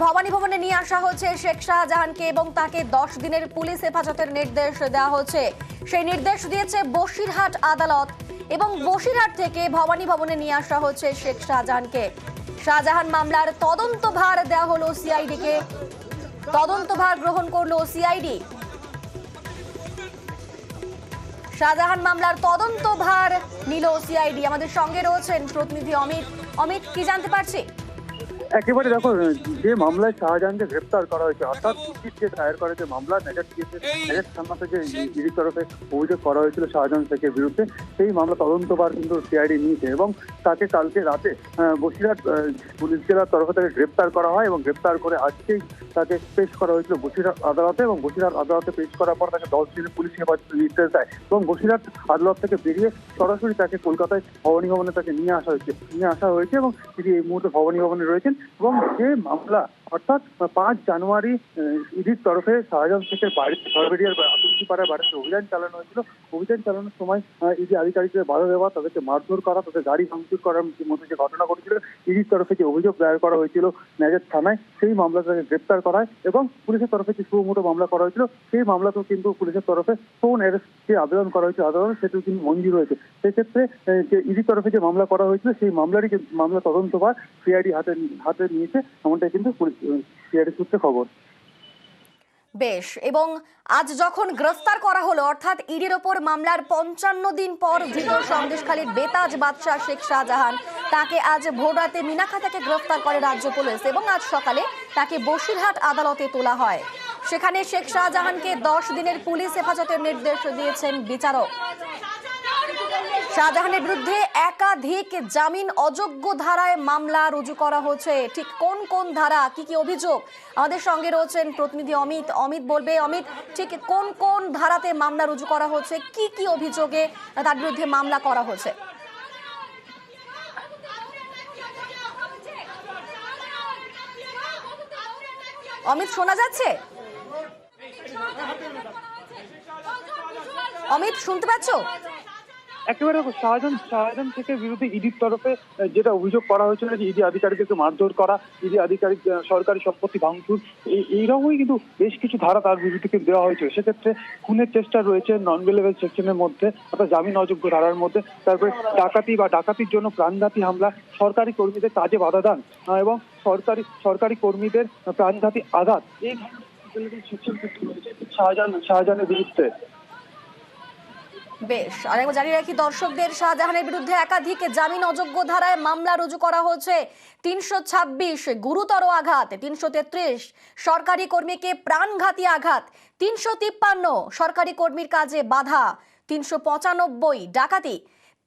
ভবানী ভবনে নিয়ে আসা হচ্ছে শেখ শাহজাহানকে এবং তাকে 10 দিনের পুলিশ হেফাজতের নির্দেশ দেওয়া হচ্ছে। সেই নির্দেশ দিয়েছে বসিরহাট আদালত এবং বসিরহাট থেকে ভবানী ভবনে নিয়ে আসা হচ্ছে শেখ শাহজাহানকে। শাহজাহান মামলার তদন্তভার দেওয়া হলো সিআইডিকে, তদন্তভার গ্রহণ করলো সিআইডি। শাহজাহান মামলার তদন্তভার নিল সিআইডি। আমাদের সঙ্গে রয়েছেন প্রতিনিধি অমিত। অমিত, কি জানতে পারছি? একেবারে দেখো, যে মামলায় শাহজাহানকে গ্রেপ্তার করা হয়েছে, অর্থাৎ যে দায়ের করে যে মামলা নেজার থানা থেকে ইডির তরফে অভিযোগ করা হয়েছিল শাহজাহান শেখের বিরুদ্ধে, সেই মামলা তদন্তভার কিন্তু সিআইডি নিয়েছে এবং তাকে কালকে রাতে বসিরহাট পুলিশ জেলার তরফে তাকে গ্রেপ্তার করা হয় এবং গ্রেপ্তার করে আজকেই তাকে পেশ করা হয়েছিল বসিরহাট আদালতে এবং বসিরহাট আদালতে পেশ করার পর তাকে 10 দিনের পুলিশ হেফাজতের নির্দেশ দেয় এবং বসিরহাট আদালত থেকে বেরিয়ে সরাসরি তাকে কলকাতায় ভবানী ভবনে তাকে নিয়ে আসা হয়েছে এবং তিনি এই মুহূর্তে ভবানী ভবনে রয়েছেন। এবং যে মামলা অর্থাৎ 5 জানুয়ারি ইডির তরফে শাহজাহান শেখের বাড়িতে সরবেরিয়ার আতঙ্কিপাড়ার বাড়িতে অভিযান চালানো হয়েছিল। অভিযান চালানোর সময় ইডি আধিকারিকদের বাধা দেওয়া, তাদেরকে মারধর করা, তাদের গাড়ি ভাঙচুর করার মধ্যে যে ঘটনা ঘটেছিল, ইডির তরফে যে অভিযোগ দায়ের করা হয়েছিল নেজার থানায়, সেই মামলা তাকে গ্রেপ্তার করা হয় এবং পুলিশের তরফে যে সুমোটো মামলা করা হয়েছিল, সেই মামলাতেও কিন্তু পুলিশের তরফে ফোন অ্যারেস্ট যে আবেদন করা হয়েছিল আদালতে, সেটিও কিন্তু মঞ্জুর হয়েছে। সেক্ষেত্রে যে ইডির তরফে যে মামলা করা হয়েছিল, সেই মামলারই যে মামলা তদন্তভার সিআইডি হাতে নিয়েছে, এমনটাই কিন্তু সিআইডি সূত্রে খবর। বেশ, এবং আজ যখন গ্রেফতার করা হলো, অর্থাৎ ইডির ওপর মামলার 55 দিন পর ধৃত সন্দেশখালীর বেতাজ বাদশাহ শেখ শাহজাহান, তাকে আজ ভোররাতে মিনাখা থেকে গ্রেফতার করে রাজ্য পুলিশ এবং আজ সকালে তাকে বসিরহাট আদালতে তোলা হয়। সেখানে শেখ শাহজাহানকে 10 দিনের পুলিশ হেফাজতের নির্দেশ দিয়েছেন বিচারক। শাহজাহানের বিরুদ্ধে একাধিক জামিন অযোগ্য ধারায় মামলা রুজু করা হচ্ছে। ঠিক কোন কোন ধারা, কি কি অভিযোগ? আমাদের সঙ্গে রয়েছেন প্রতিনিধি অমিত। অমিত বলবে, অমিত, ঠিক কোন কোন ধারাতে মামলা রুজু করা হচ্ছে, কি কি অভিযোগে তার বিরুদ্ধে মামলা করা হচ্ছে? অমিত, শোনা যাচ্ছে? অমিত, শুনতে পাচ্ছ? একেবারে শাহজাহান শেখের বিরুদ্ধে ইডির তরফে যেটা অভিযোগ করা হয়েছিল যে ইডি আধিকারিককে মারধর করা, ইডি আধিকারিক সরকারি সম্পত্তি ভাঙচুর, এইরকমই কিন্তু বেশ কিছু ধারা তার বিরুদ্ধে দেওয়া হয়েছিল। সেক্ষেত্রে খুনের চেষ্টা রয়েছে নন বেলেবল সেকশনের মধ্যে, অর্থাৎ জামিন অযোগ্য ধারার মধ্যে। তারপরে ডাকাতি বা ডাকাতির জন্য প্রাণঘাতী হামলা, সরকারি কর্মীদের কাজে বাধা দান এবং সরকারি কর্মীদের প্রাণঘাতী আঘাত, এই শাহজাহানের বিরুদ্ধে। বেশ, আরেকবার জানিয়ে রাখি দর্শকদের, শাহজাহানের বিরুদ্ধে একাধিক জামিন অযোগ্য ধারায় মামলা রুজু করা হয়েছে। 326 গুরুতর আঘাত, 333 সরকারি কর্মীকে প্রাণঘাতী আঘাত, 353 সরকারি কর্মীর কাজে বাধা, 395 ডাকাতি,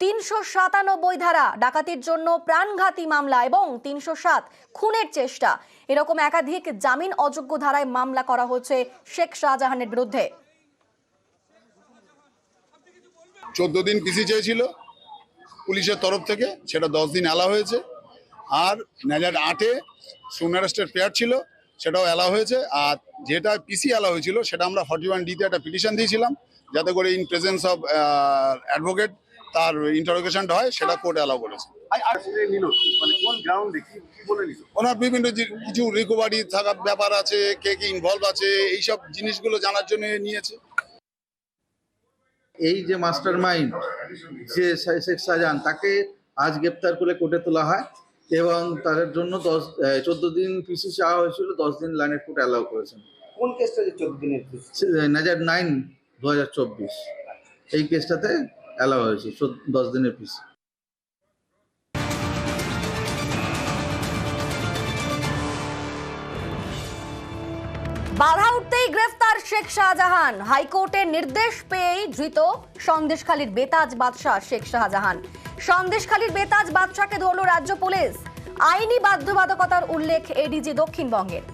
397 ধারা ডাকাতির জন্য প্রাণঘাতী মামলা এবং 307 খুনের চেষ্টা। এরকম একাধিক জামিন অযোগ্য ধারায় মামলা করা হচ্ছে শেখ শাহজাহানের বিরুদ্ধে। 14 দিন পিসি চেয়েছিল পুলিশের তরফ থেকে, সেটা 10 দিন এলা হয়েছে। আর নেজার 8-এ সুন অ্যারেস্টের পেয়ার ছিল, সেটাও এলা হয়েছে। আর যেটা পিসি এলা হয়েছিল সেটা আমরা 41D-তে একটা পিটিশন দিয়েছিলাম, যাতে করে ইন প্রেজেন্স অফ অ্যাডভোকেট তার ইন্টারোগেশনটা হয়, সেটা কোর্ট অ্যালাউ করেছে। ওনার বিভিন্ন কিছু রিকভারি থাকার ব্যাপার আছে, কে কি ইনভলভ আছে, এইসব জিনিসগুলো জানার জন্য নিয়েছে। এই যে মাস্টার মাইন্ড যে শেখ শাহজাহান, তাকে আজ গ্রেপ্তার করে কোর্টে তোলা হয় এবং তার জন্য 14 দিন পিসি চাওয়া হয়েছিল, 10 দিন লাইনের কোর্ট অ্যালাউ করেছেন। কোন কেসটা? 14 দিনের নেজার 9 2024 এই কেসটাতে অ্যালাউ হয়েছে 10 দিনের পিসি। বাধা উঠতেই গ্রেফতার শেখ শাহজাহান। হাইকোর্টের নির্দেশ পেয়েই ধৃত সন্দেশখালীর বেতাজ বাদশাহ শেখ শাহজাহান। সন্দেশখালীর বেতাজ বাদশাকে ধরল রাজ্য পুলিশ। আইনি বাধ্যবাধকতার উল্লেখ এডিজি দক্ষিণবঙ্গের।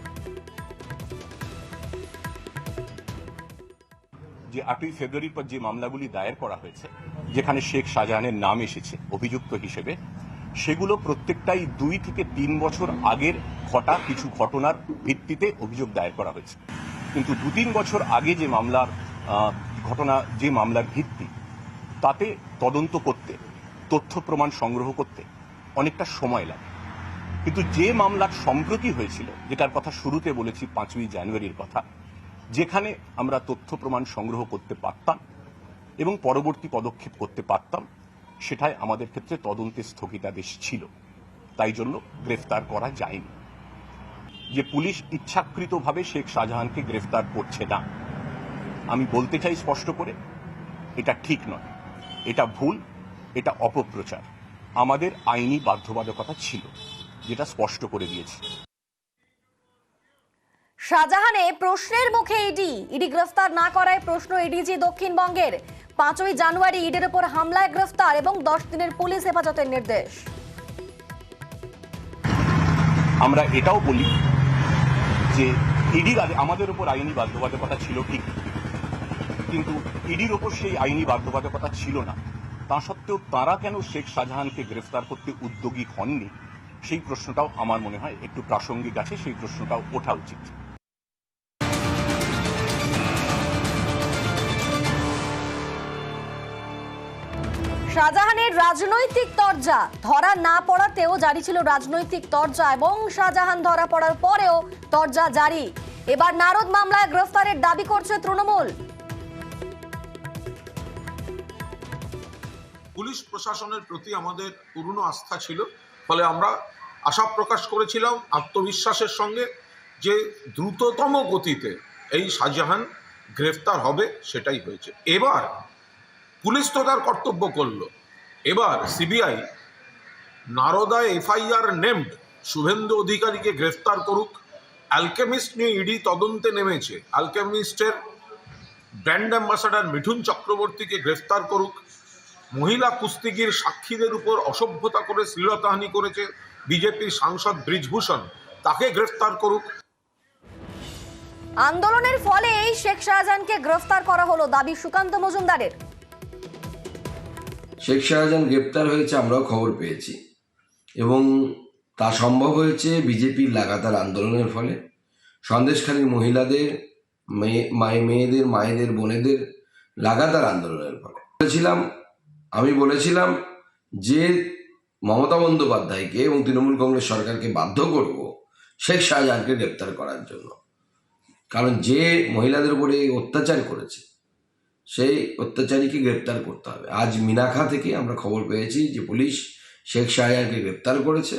যে 8ই ফেব্রুয়ারির পর যে মামলাগুলি দায়ের করা হয়েছে, যেখানে শেখ শাহজাহানের নাম এসেছে অভিযুক্ত হিসেবে, সেগুলো প্রত্যেকটাই 2 থেকে 3 বছর আগের ঘটা কিছু ঘটনার ভিত্তিতে অভিযোগ দায়ের করা হয়েছে। কিন্তু 2-3 বছর আগে যে মামলার ঘটনা, যে মামলার ভিত্তি, তাতে তদন্ত করতে, তথ্য প্রমাণ সংগ্রহ করতে অনেকটা সময় লাগে। কিন্তু যে মামলার সম্প্রতি হয়েছিল, যেটার কথা শুরুতে বলেছি 5ই জানুয়ারির কথা, যেখানে আমরা তথ্য প্রমাণ সংগ্রহ করতে পারতাম এবং পরবর্তী পদক্ষেপ করতে পারতাম, সেটাই আমাদের ক্ষেত্রে তদন্তের স্থগিতাদেশ ছিল, তাই জন্য গ্রেফতার করা যায়নি। যে পুলিশ ইচ্ছাকৃতভাবে শেখ শাহজাহানকে গ্রেফতার করছে না, আমি বলতে চাই স্পষ্ট করে, এটা ঠিক নয়, এটা ভুল, এটা অপপ্রচার। আমাদের আইনি বাধ্যবাধকতা ছিল, যেটা স্পষ্ট করে দিয়েছি। শাহজাহানে প্রশ্নের মুখে ইডি গ্রেফতার না করায় প্রশ্ন এডিজি দক্ষিণবঙ্গের। 5ই জানুয়ারি ইডির উপর হামলায় গ্রেফতার এবং 10 দিনের পুলিশ হেফাজতের নির্দেশ। আমরা এটাও বলি যে ইডির আমাদের উপর আইনি বাধ্যবাধকতা ছিল ঠিক, কিন্তু ইডির ওপর সেই আইনি বাধ্যবাধকতা ছিল না। তা সত্ত্বেও তারা কেন শেখ শাহজাহানকে গ্রেফতার করতে উদ্যোগী হননি, সেই প্রশ্নটাও আমার মনে হয় একটু প্রাসঙ্গিক আছে, সেই প্রশ্নটাও ওঠা উচিত। শাহজাহানের রাজনৈতিক তরজা ধরা না পড়াতেও জারি ছিল রাজনৈতিক তরজা, এবং শাহজাহান ধরা পড়ার পরেও তরজা জারি। এবার নারদ মামলায় গ্রেফতারের দাবি করছে তৃণমূল। পুলিশ প্রশাসনের প্রতি আমাদের পূর্ণ আস্থা ছিল, ফলে আমরা আশা প্রকাশ করেছিলাম আত্মবিশ্বাসের সঙ্গে যে দ্রুততম গতিতে এই শাহজাহান গ্রেফতার হবে, সেটাই হয়েছে। এবার পুলিশ তো তার কর্তব্য করলো, এবার সিবিআই নারদায় এফআইআর নেমড শুভেন্দু অধিকারীকে গ্রেফতার করুক। অ্যালকেমিস্ট নিয়ে ইডি তদন্তে নেমেছে, অ্যালকেমিস্টের ব্র্যান্ড অ্যাম্বাসাডার মিঠুন চক্রবর্তীকে গ্রেফতার করুক। মহিলা কুস্তিগির সাক্ষীদের উপর অসভ্যতা করে শ্লীলতাহানি করেছে বিজেপির সাংসদ ব্রিজভূষণ, তাকে গ্রেফতার করুক। আন্দোলনের ফলে এই শেখ শাহজাহানকে গ্রেফতার করা হলো, দাবি সুকান্ত মজুমদারের। শেখ শাহজাহান গ্রেপ্তার হয়েছে, আমরাও খবর পেয়েছি, এবং তা সম্ভব হয়েছে বিজেপির লাগাতার আন্দোলনের ফলে। সন্দেশখালীর মহিলাদের, মেয়েদের, মায়েদের, বোনেদের লাগাতার আন্দোলনের ফলে। আমি বলেছিলাম যে মমতা বন্দ্যোপাধ্যায়কে এবং তৃণমূল কংগ্রেস সরকারকে বাধ্য করব শেখ শাহজাহানকে গ্রেপ্তার করার জন্য, কারণ যে মহিলাদের উপরে অত্যাচার করেছে সেই অত্যাচারীকে গ্রেপ্তার করতে হবে। আজ মিনাখা থেকে আমরা খবর পেয়েছি যে পুলিশ শেখ শাহজাহানকে গ্রেপ্তার করেছে,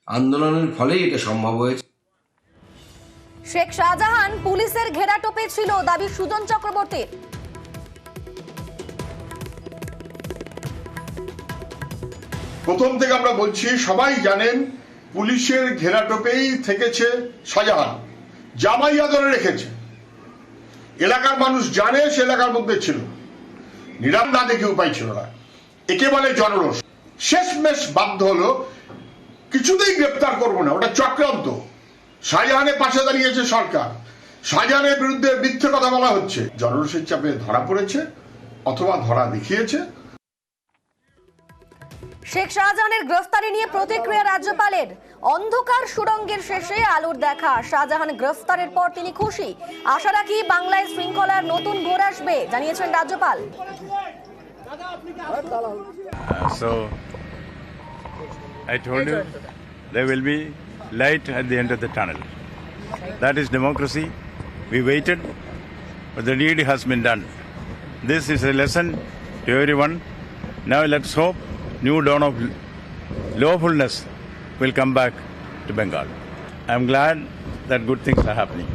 আন্দোলনের ফলেই এটা সম্ভব হয়েছে। শেখ শাহজাহান পুলিশের ঘেরাটোপে ছিল, দাবি সুজন চক্রবর্তীর। প্রথম থেকে আমরা বলছি, সবাই জানেন পুলিশের ঘেরাটোপেই থেকেছে শাহজাহান, জামাইয়া ধরে রেখেছে। এলাকার মানুষ জানে, সে এলাকার মধ্যে ছিল, নিরাম না দেখে উপায় ছিল না, একেবারে জনরোষ। শেষমেশ বাধ্য হলো কিছুতেই গ্রেপ্তার করবো না, ওটা চক্রান্ত। শাহজাহানের পাশে দাঁড়িয়েছে সরকার, শাহজাহানের বিরুদ্ধে মিথ্যে কথা বলা হচ্ছে, জনরোষের চাপে ধরা পড়েছে অথবা ধরা দেখিয়েছে। শেখ শাহজাহানের গ্রেফতারি নিয়ে প্রতিক্রিয়া রাজ্যপালের। অন্ধকার সুড়ঙ্গের শেষে আলোর দেখা, শাহজাহান গ্রেফতারের পর তিনি খুশি। আশা রাখি বাংলায় শৃঙ্খলার নতুন ভোর আসবে, জানিয়েছেন রাজ্যপাল। So I told you there will be light at the end of the tunnel. That is democracy. We waited, but the deed has been done. This is a lesson to everyone. Now let's hope new dawn of lawfulness will come back to Bengal. I am glad that good things are happening.